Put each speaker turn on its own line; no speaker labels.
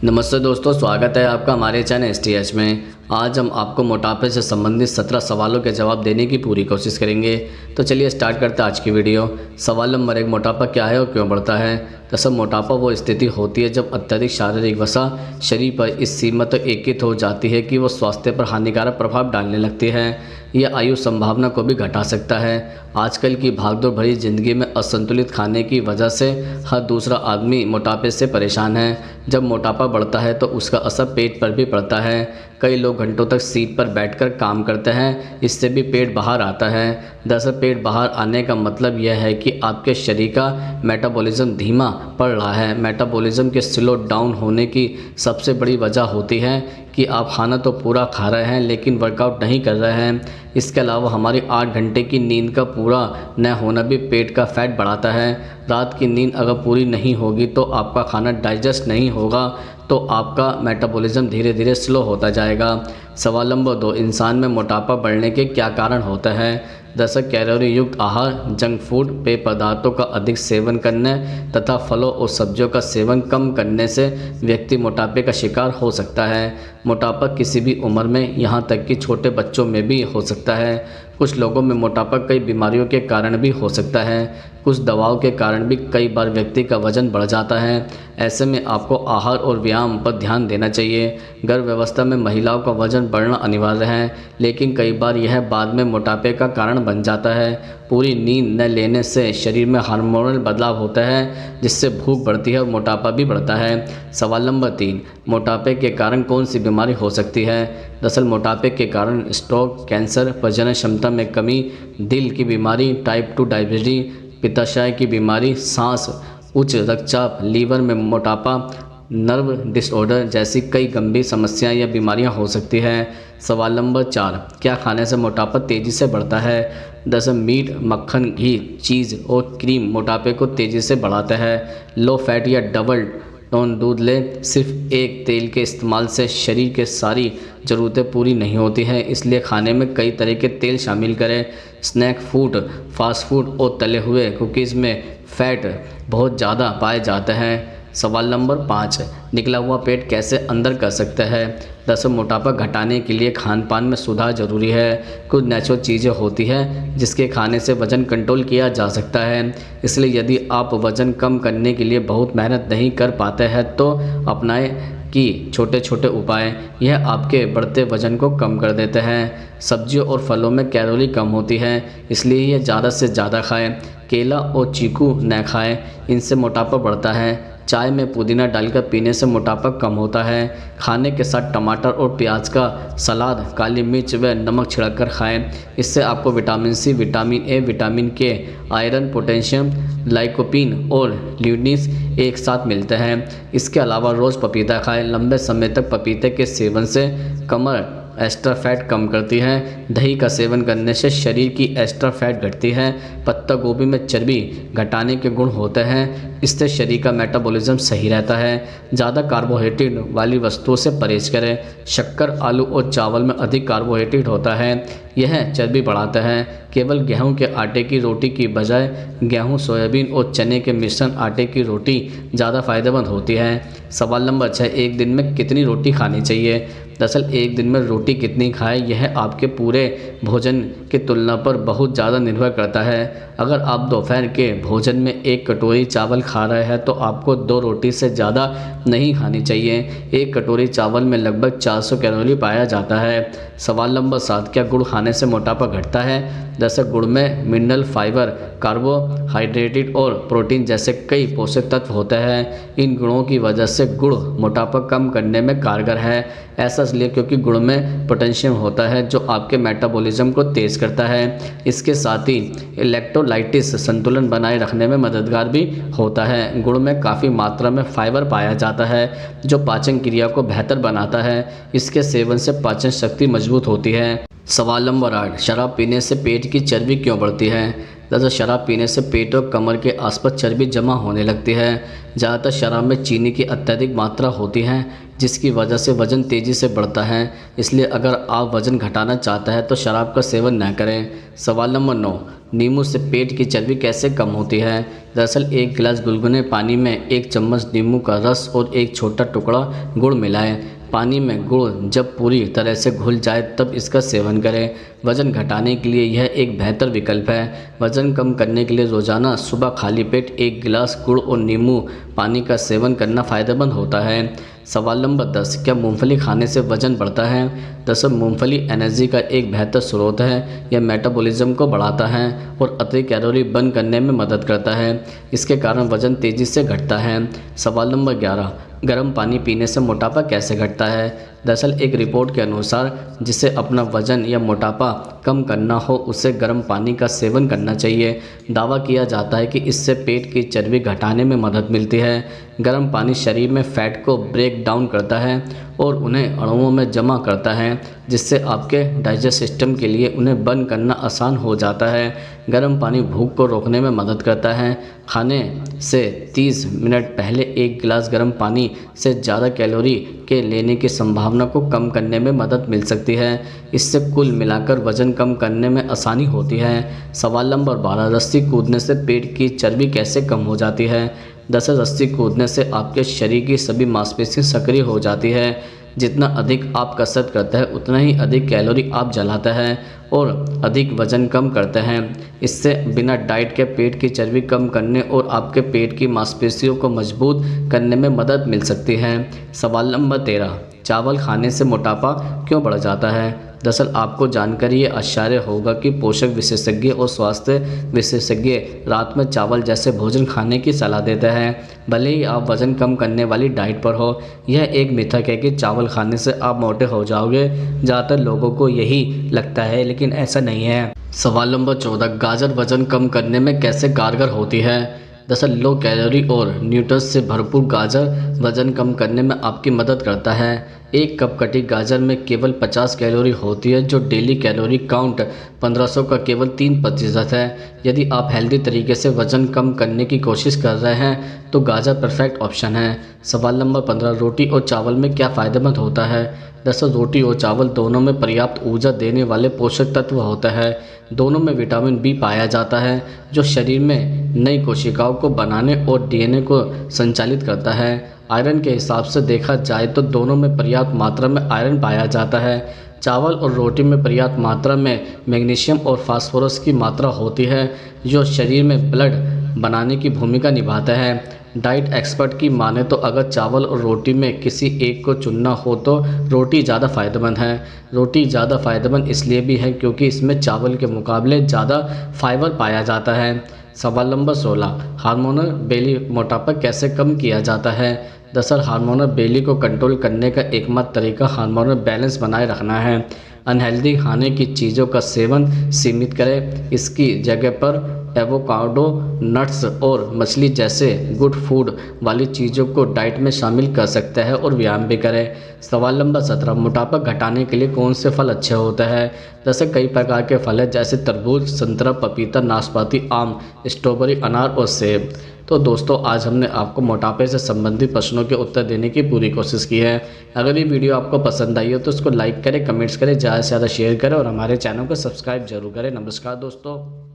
नमस्ते दोस्तों, स्वागत है आपका हमारे चैनल एसटीएच में। आज हम आपको मोटापे से संबंधित 17 सवालों के जवाब देने की पूरी कोशिश करेंगे। तो चलिए स्टार्ट करते हैं आज की वीडियो। सवाल नंबर 1, मोटापा क्या है और क्यों बढ़ता है। दरअसल मोटापा वो स्थिति होती है जब अत्यधिक शारीरिक वसा शरीर पर इस सीमा तक एकीकृत हो जाती है कि वो स्वास्थ्य पर हानिकारक प्रभाव डालने लगती है। यह आयु संभावना को भी घटा सकता है। आजकल की भागदौड़ भरी जिंदगी में असंतुलित खाने की वजह से हर दूसरा आदमी मोटापे से परेशान है। जब मोटापा बढ़ता है तो उसका असर पेट पर भी पड़ता है। कई लोग घंटों तक सीट पर बैठकर काम करते हैं, इससे भी पेट बाहर आता है। दरअसल पेट बाहर आने का मतलब यह है कि आपके शरीर का मेटाबॉलिज्म धीमा पड़ रहा है। मेटाबॉलिज्म के स्लो डाउन होने की सबसे बड़ी वजह होती है कि आप खाना तो पूरा खा रहे हैं लेकिन वर्कआउट नहीं कर रहे हैं। इसके अलावा हमारी 8 घंटे की नींद का पूरा न होना भी पेट का फैट बढ़ाता है। रात की नींद अगर पूरी नहीं होगी तो आपका खाना डाइजेस्ट नहीं होगा, तो आपका मेटाबॉलिज्म धीरे धीरे स्लो होता जाएगा। सवाल नंबर 2, इंसान में मोटापा बढ़ने के क्या कारण होता है। दरअसल कैलोरी युक्त आहार, जंक फूड, पेय पदार्थों का अधिक सेवन करने तथा फलों और सब्जियों का सेवन कम करने से व्यक्ति मोटापे का शिकार हो सकता है। मोटापा किसी भी उम्र में, यहाँ तक कि छोटे बच्चों में भी हो सकता है। कुछ लोगों में मोटापा कई बीमारियों के कारण भी हो सकता है। कुछ दवाओं के कारण भी कई बार व्यक्ति का वजन बढ़ जाता है। ऐसे में आपको आहार और व्यायाम पर ध्यान देना चाहिए। गर्भावस्था में महिलाओं का वजन बढ़ना अनिवार्य है, लेकिन कई बार यह बाद में मोटापे का कारण बन जाता है। पूरी नींद न लेने से शरीर में हार्मोनल बदलाव होता है, जिससे भूख बढ़ती है और मोटापा भी बढ़ता है। सवाल नंबर 3, मोटापे के कारण कौन सी बीमारी हो सकती है। दरअसल मोटापे के कारण स्ट्रोक, कैंसर, प्रजनन क्षमता में कमी, दिल की बीमारी, टाइप 2 डायबिटीज, पित्ताशय की बीमारी, सांस, उच्च रक्तचाप, लीवर में मोटापा, नर्व डिसऑर्डर जैसी कई गंभीर समस्याएं या बीमारियां हो सकती हैं। सवाल नंबर 4, क्या खाने से मोटापा तेज़ी से बढ़ता है। दरअसल मीट, मक्खन, घी, चीज़ और क्रीम मोटापे को तेज़ी से बढ़ाता है। लो फैट या डबल टोन दूध लें। सिर्फ एक तेल के इस्तेमाल से शरीर के सारी ज़रूरतें पूरी नहीं होती हैं, इसलिए खाने में कई तरह के तेल शामिल करें। स्नैक फूड, फास्ट फूड और तले हुए कुकीज़ में फ़ैट बहुत ज़्यादा पाए जाते हैं। सवाल नंबर 5, निकला हुआ पेट कैसे अंदर कर सकते हैं। दरअसल मोटापा घटाने के लिए खान पान में सुधार जरूरी है। कुछ नेचुरल चीज़ें होती हैं जिसके खाने से वज़न कंट्रोल किया जा सकता है, इसलिए यदि आप वज़न कम करने के लिए बहुत मेहनत नहीं कर पाते हैं तो अपनाएं कि छोटे छोटे उपाय, यह आपके बढ़ते वज़न को कम कर देते हैं। सब्जियों और फलों में कैलोरी कम होती है, इसलिए यह ज़्यादा से ज़्यादा खाएं। केला और चीकू न खाएं, इनसे मोटापा बढ़ता है। चाय में पुदीना डालकर पीने से मोटापा कम होता है। खाने के साथ टमाटर और प्याज का सलाद, काली मिर्च व नमक छिड़ककर खाएं। इससे आपको vitamin C, vitamin A, vitamin K, iron, potassium, lycopene और ल्यूटिन्स एक साथ मिलते हैं। इसके अलावा रोज़ पपीता खाएं। लंबे समय तक पपीते के सेवन से कमर एक्स्ट्रा फैट कम करती है। दही का सेवन करने से शरीर की एक्स्ट्रा फैट घटती है। पत्ता गोभी में चर्बी घटाने के गुण होते हैं, इससे शरीर का मेटाबॉलिज्म सही रहता है। ज़्यादा कार्बोहाइड्रेट वाली वस्तुओं से परहेज करें। शक्कर, आलू और चावल में अधिक कार्बोहाइड्रेट होता है, यह चर्बी बढ़ाता है। केवल गेहूं के आटे की रोटी की बजाय गेहूं, सोयाबीन और चने के मिश्रण आटे की रोटी ज़्यादा फायदेमंद होती है। सवाल नंबर 6, एक दिन में कितनी रोटी खानी चाहिए। दरअसल एक दिन में रोटी कितनी खाएं यह आपके पूरे भोजन की तुलना पर बहुत ज़्यादा निर्भर करता है। अगर आप दोपहर के भोजन में 1 कटोरी चावल खा रहे हैं तो आपको 2 रोटी से ज़्यादा नहीं खानी चाहिए। 1 कटोरी चावल में लगभग 400 कैलोरी पाया जाता है। सवाल नंबर 7, क्या गुड़ खाने से मोटापा घटता है। दरअसल गुड़ में मिनरल, फाइबर, कार्बोहाइड्रेट और प्रोटीन जैसे कई पोषक तत्व होते हैं। इन गुणों की वजह से गुड़ मोटापा कम करने में कारगर है। ऐसा इसलिए क्योंकि गुड़ में पोटेशियम होता है जो आपके मेटाबॉलिज्म को तेज़ करता है। इसके साथ ही इलेक्ट्रोलाइटिस संतुलन बनाए रखने में मददगार भी होता है। गुड़ में काफ़ी मात्रा में फाइबर पाया जाता है जो पाचन क्रिया को बेहतर बनाता है। इसके सेवन से पाचन शक्ति मजबूत होती है। सवाल नंबर 8, शराब पीने से पेट की चर्बी क्यों बढ़ती है। ज़्यादा शराब पीने से पेट और कमर के आसपास चर्बी जमा होने लगती है। ज़्यादातर शराब में चीनी की अत्यधिक मात्रा होती है, जिसकी वजह से वज़न तेज़ी से बढ़ता है। इसलिए अगर आप वज़न घटाना चाहते हैं तो शराब का सेवन न करें। सवाल नंबर 9, नींबू से पेट की चर्बी कैसे कम होती है? दरअसल 1 गिलास गुनगुने पानी में 1 चम्मच नींबू का रस और 1 छोटा टुकड़ा गुड़ मिलाएं। पानी में गुड़ जब पूरी तरह से घुल जाए तब इसका सेवन करें। वज़न घटाने के लिए यह एक बेहतर विकल्प है। वज़न कम करने के लिए रोज़ाना सुबह खाली पेट 1 गिलास गुड़ और नींबू पानी का सेवन करना फ़ायदेमंद होता है। सवाल नंबर 10, क्या मूंगफली खाने से वज़न बढ़ता है? दरअसल मूंगफली एनर्जी का एक बेहतर स्रोत है। यह मेटाबॉलिज्म को बढ़ाता है और अतिरिक्त कैलोरी बर्न करने में मदद करता है। इसके कारण वज़न तेज़ी से घटता है। सवाल नंबर 11, गर्म पानी पीने से मोटापा कैसे घटता है? दरअसल एक रिपोर्ट के अनुसार जिसे अपना वज़न या मोटापा कम करना हो उसे गर्म पानी का सेवन करना चाहिए। दावा किया जाता है कि इससे पेट की चर्बी घटाने में मदद मिलती है। गर्म पानी शरीर में फ़ैट को ब्रेक डाउन करता है और उन्हें अणुओं में जमा करता है, जिससे आपके डाइजेस्ट सिस्टम के लिए उन्हें बर्न करना आसान हो जाता है। गर्म पानी भूख को रोकने में मदद करता है। खाने से 30 मिनट पहले 1 गिलास गर्म पानी से ज़्यादा कैलोरी के लेने की संभावना को कम करने में मदद मिल सकती है। इससे कुल मिलाकर वज़न कम करने में आसानी होती है। सवाल नंबर 12, रस्सी कूदने से पेट की चर्बी कैसे कम हो जाती है? दरअसल रस्सी कूदने से आपके शरीर की सभी मांसपेशियां सक्रिय हो जाती है। जितना अधिक आप कसरत करते हैं उतना ही अधिक कैलोरी आप जलाते हैं और अधिक वज़न कम करते हैं। इससे बिना डाइट के पेट की चर्बी कम करने और आपके पेट की मांसपेशियों को मजबूत करने में मदद मिल सकती है। सवाल नंबर 13, चावल खाने से मोटापा क्यों बढ़ जाता है? दरअसल आपको जानकर ये आश्चर्य होगा कि पोषक विशेषज्ञ और स्वास्थ्य विशेषज्ञ रात में चावल जैसे भोजन खाने की सलाह देते हैं, भले ही आप वज़न कम करने वाली डाइट पर हो। यह एक मिथक है कि चावल खाने से आप मोटे हो जाओगे। ज़्यादातर लोगों को यही लगता है, लेकिन ऐसा नहीं है। सवाल नंबर 14, गाजर वज़न कम करने में कैसे कारगर होती है? दरअसल लो कैलोरी और न्यूट्रिएंट्स से भरपूर गाजर वज़न कम करने में आपकी मदद करता है। 1 कप कटी गाजर में केवल 50 कैलोरी होती है, जो डेली कैलोरी काउंट 1500 का केवल 3% है। यदि आप हेल्दी तरीके से वज़न कम करने की कोशिश कर रहे हैं तो गाजर परफेक्ट ऑप्शन है। सवाल नंबर 15, रोटी और चावल में क्या फ़ायदेमंद होता है? दरअसल रोटी और चावल दोनों में पर्याप्त ऊर्जा देने वाले पोषक तत्व होता है। दोनों में विटामिन बी पाया जाता है, जो शरीर में नई कोशिकाओं को बनाने और डीएनए को संचालित करता है। आयरन के हिसाब से देखा जाए तो दोनों में पर्याप्त मात्रा में आयरन पाया जाता है। चावल और रोटी में पर्याप्त मात्रा में मैग्नीशियम और फास्फोरस की मात्रा होती है, जो शरीर में ब्लड बनाने की भूमिका निभाता है। डाइट एक्सपर्ट की माने तो अगर चावल और रोटी में किसी एक को चुनना हो तो रोटी ज़्यादा फ़ायदेमंद है। रोटी ज़्यादा फ़ायदेमंद इसलिए भी है क्योंकि इसमें चावल के मुकाबले ज़्यादा फाइबर पाया जाता है। सवाल नंबर 16, हार्मोनल बेली मोटापा कैसे कम किया जाता है? दरअसल हार्मोनल बेली को कंट्रोल करने का एकमात्र तरीका हार्मोनल बैलेंस बनाए रखना है। अनहेल्दी खाने की चीज़ों का सेवन सीमित करें। इसकी जगह पर एवोकाडो, नट्स और मछली जैसे गुड फूड वाली चीज़ों को डाइट में शामिल कर सकते हैं और व्यायाम भी करें। सवाल नंबर 17, मोटापा घटाने के लिए कौन से फल अच्छे होते हैं? जैसे कई प्रकार के फल हैं, जैसे तरबूज, संतरा, पपीता, नाशपाती, आम, स्ट्रॉबेरी, अनार और सेब। तो दोस्तों, आज हमने आपको मोटापे से संबंधित प्रश्नों के उत्तर देने की पूरी कोशिश की है। अगर ये वीडियो आपको पसंद आई हो तो इसको लाइक करें, कमेंट्स करें, ज़्यादा से ज़्यादा शेयर करें और हमारे चैनल को सब्सक्राइब जरूर करें। नमस्कार दोस्तों।